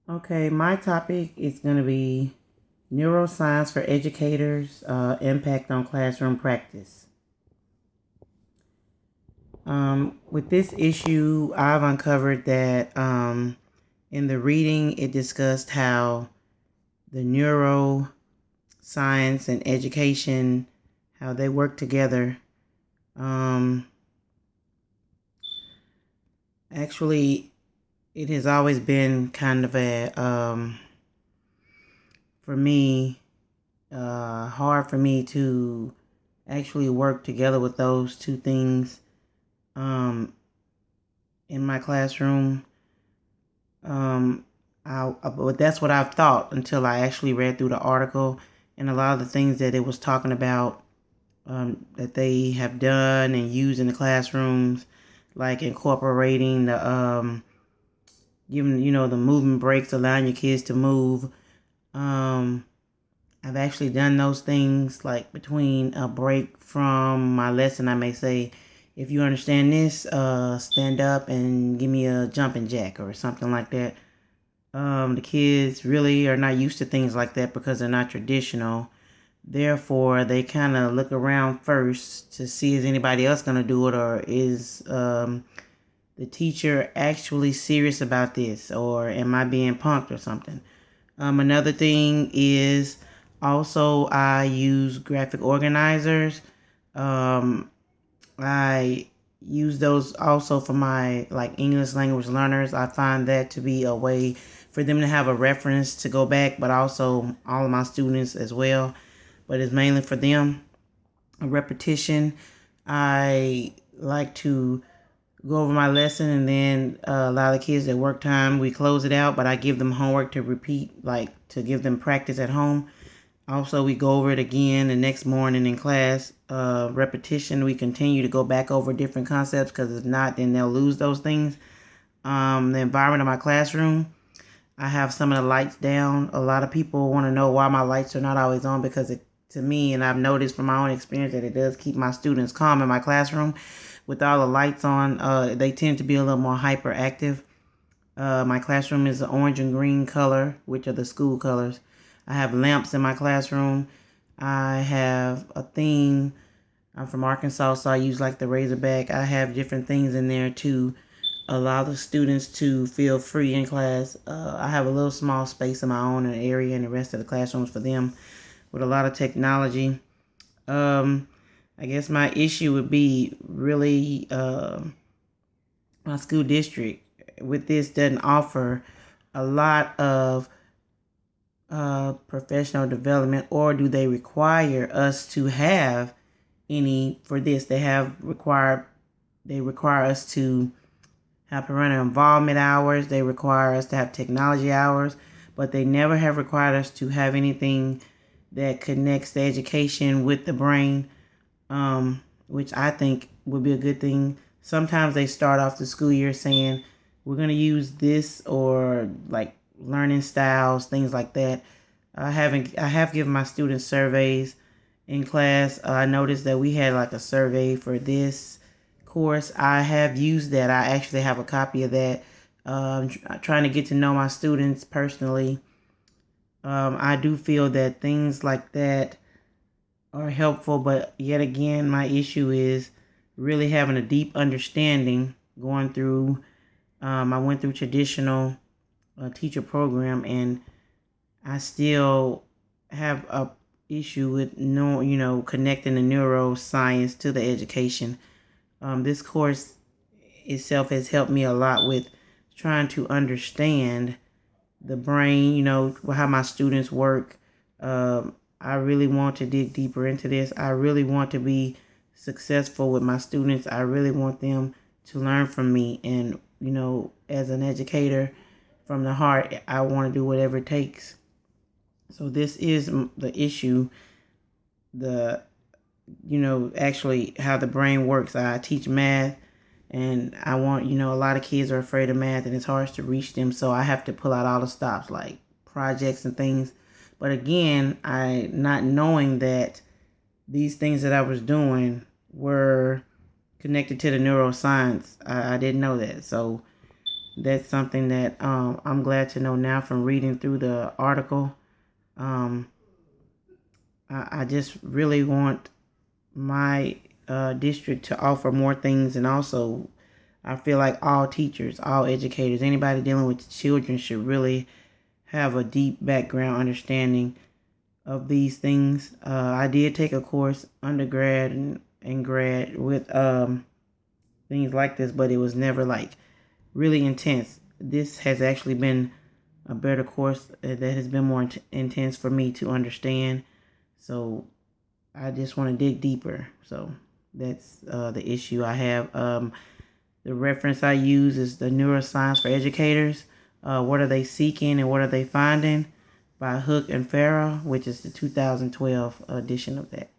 Okay, my topic is going to be neuroscience for educators, impact on classroom practice. With this issue, I've uncovered that in the reading, it discussed how the neuroscience and education, how they work together. Um, Actually, it has always been kind of for me, hard for me to actually work together with those two things in my classroom. Um, but that's what I've thought until I actually read through the article and a lot of the things that it was talking about that they have done and used in the classrooms, like incorporating the giving the movement breaks, allowing your kids to move. Um, I've actually done those things like between a break from my lesson. I may say, if you understand this, stand up and give me a jumping jack or something like that. The kids really are not used to things like that because they're not traditional. Therefore, they kind of look around first to see is anybody else going to do it, or is the teacher actually serious about this, or am I being punked or something? Another thing is also I use graphic organizers. Um, I use those also for my like English language learners. I find that to be a way for them to have a reference to go back, but also all of my students as well. But it's mainly for them. A repetition. I like to go over my lesson and then allow the kids at work time. We close it out, but I give them homework to repeat, like to give them practice at home. Also, we go over it again the next morning in class. Repetition, we continue to go back over different concepts because if not, then they'll lose those things. The environment of my classroom, I have some of the lights down. A lot of people want to know why my lights are not always on because to me, and I've noticed from my own experience that it does keep my students calm in my classroom. With all the lights on, they tend to be a little more hyperactive. My classroom is an orange and green color, which are the school colors. I have lamps in my classroom. I have a theme. I'm from Arkansas, so I use like the Razorback. I have different things in there to allow the students to feel free in class. I have a little small space of my own, an area, and the rest of the classrooms for them with a lot of technology. Um, I guess my issue would be really my school district with this doesn't offer a lot of professional development, or do they require us to have any for this? They require us to have parental involvement hours. They require us to have technology hours, but they never have required us to have anything that connects the education with the brain, which I think would be a good thing. Sometimes they start off the school year saying, we're going to use this, or like learning styles, things like that. I have given my students surveys in class. I noticed that we had like a survey for this course. I have used that. I actually have a copy of that. Trying to get to know my students personally. I do feel that things like that are helpful, but yet again, my issue is really having a deep understanding going through. I went through traditional teacher program, and I still have a issue with connecting the neuroscience to the education. This course itself has helped me a lot with trying to understand the brain, how my students work. I really want to dig deeper into this. I really want to be successful with my students. I really want them to learn from me. And, as an educator from the heart, I want to do whatever it takes. So this is the issue, the, actually how the brain works. I teach math, and I want, a lot of kids are afraid of math and it's hard to reach them. So I have to pull out all the stops like projects and things. But again, I not knowing that these things that I was doing were connected to the neuroscience. I didn't know that. So that's something that I'm glad to know now from reading through the article. Um, I just really want my district to offer more things, and also I feel like all teachers, all educators, anybody dealing with children should really have a deep background understanding of these things. I did take a course, undergrad and grad, with things like this, but it was never like really intense. This has actually been a better course that has been more intense for me to understand. So I just want to dig deeper. So that's the issue I have. The reference I use is the Neuroscience for Educators. What are they seeking and what are they finding? By Hook and Farah, which is the 2012 edition of that.